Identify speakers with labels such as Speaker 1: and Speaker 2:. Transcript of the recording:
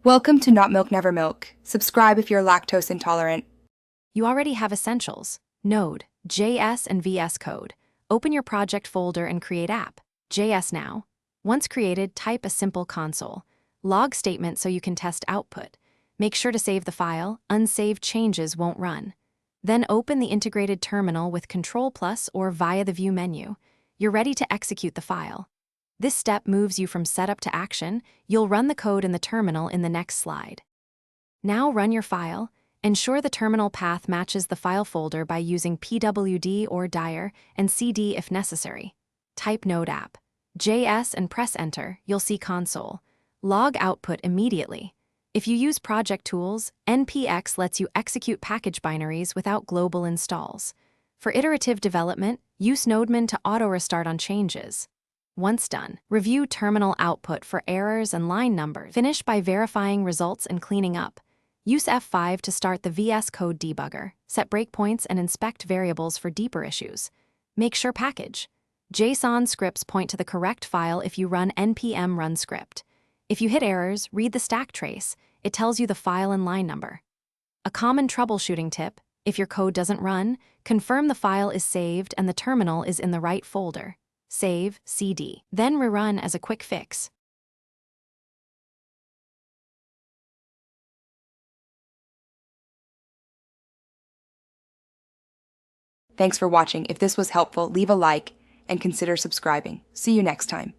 Speaker 1: Welcome to Not Milk Never Milk. Subscribe if you're lactose intolerant.
Speaker 2: You already have Essentials, Node, JS, and Vscode. Open your project folder and create app. JS now. Once created, type a simple console. Log statement so you can test output. Make sure to save the file. Unsaved changes won't run. Then open the integrated terminal with Ctrl+ or via the View menu. You're ready to execute the file. This step moves you from setup to action. You'll run the code in the terminal in the next slide. Now run your file. Ensure the terminal path matches the file folder by using pwd or dir and cd if necessary. Type Node app, JS, and press enter. You'll see console. Log output immediately. If you use project tools, npx lets you execute package binaries without global installs. For iterative development, use Nodeman to auto-restart on changes. Once done, review terminal output for errors and line numbers. Finish by verifying results and cleaning up. Use F5 to start the Vscode debugger, set breakpoints, and inspect variables for deeper issues. Make sure package. JSON scripts point to the correct file if you run npm run script. If you hit errors, read the stack trace. It tells you the file and line number. A common troubleshooting tip: if your code doesn't run, confirm the file is saved and the terminal is in the right folder. Save, cd, then rerun as a quick fix.
Speaker 1: Thanks for watching. If this was helpful, leave a like and consider subscribing. See you next time.